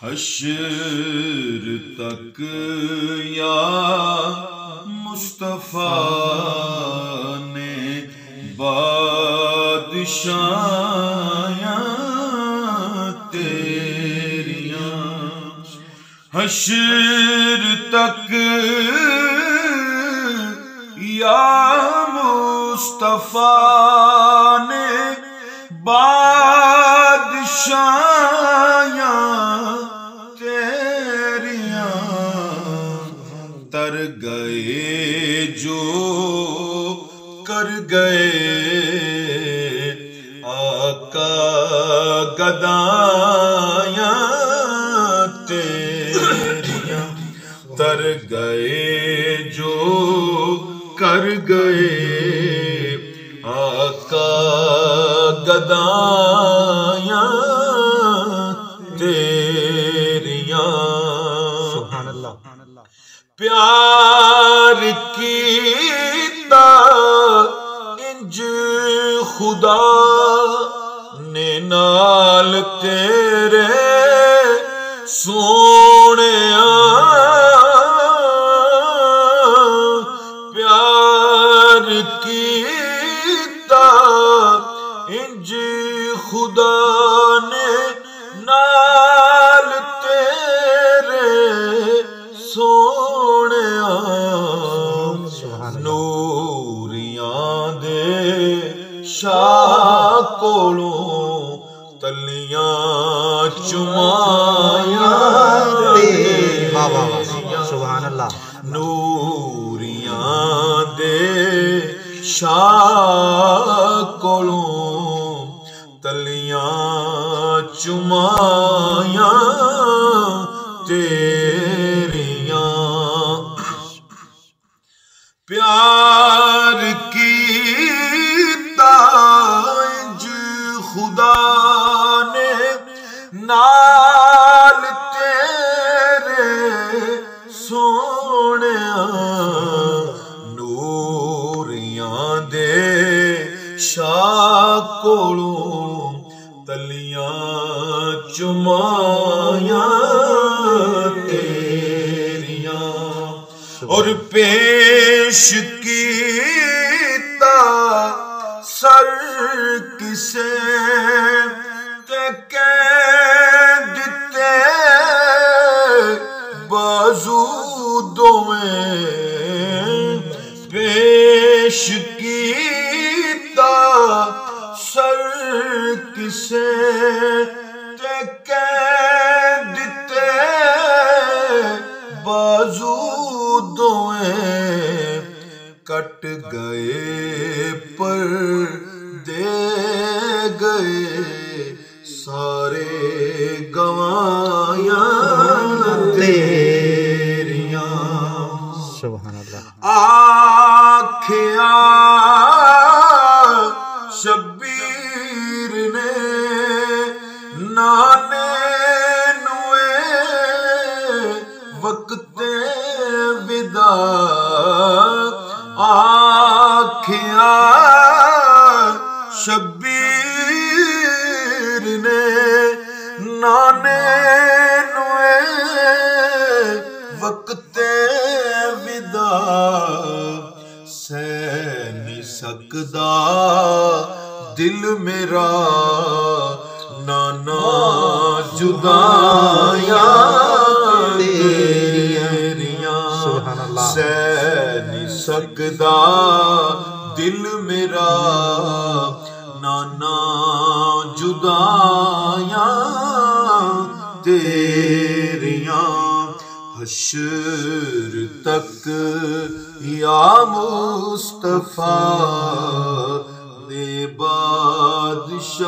حشر تک یا مصطفیٰ نے بادشاہیاں تیریاں، حشر تک یا مصطفیٰ نے بادشاہیاں تیریاں، تر گئے جو کر گئے آقا گدایاں تیریاں، تر گئے جو کر گئے آقا گدایاں تیریاں۔ سبحان اللہ۔ پیار کیتا انج خدا نے نال تیرے سونیا، پیار کیتا انج خدا نے نال تیرے سونیا، نوریاں دے شاہ کولوں تلیاں چمایاں تیریاں، سبحان اللہ۔ نوریاں دے شاہ کولوں تلیاں چمایاں تیریاں، پیار کیتا انج خدا نے نال تیرے سونیا، نوریاں دے شاہ کولوں تلیاں چمایاں تیریاں، اور پیش کیتا سر کسے تے کہہ دتے بازو دویں، پیش کیتا سر کسے تے کہہ دتے بازو دویں، کٹ گئے پر دے گئے سارے گوایاں تیریاں۔ سبحان اللہ۔ آکھیا شبیر نے نانے نوے وقت ودا، آکھیا شبیر نے نانے نوے وقت ودا، سہ نہیں سکدا دل میرا نانا جدایاں تیریاں، سبحان اللہ۔ سہ نہیں سکدا دل میرا نانا جدایاں تیریاں، حشر تک یا مصطفیٰ نے بادشاہیاں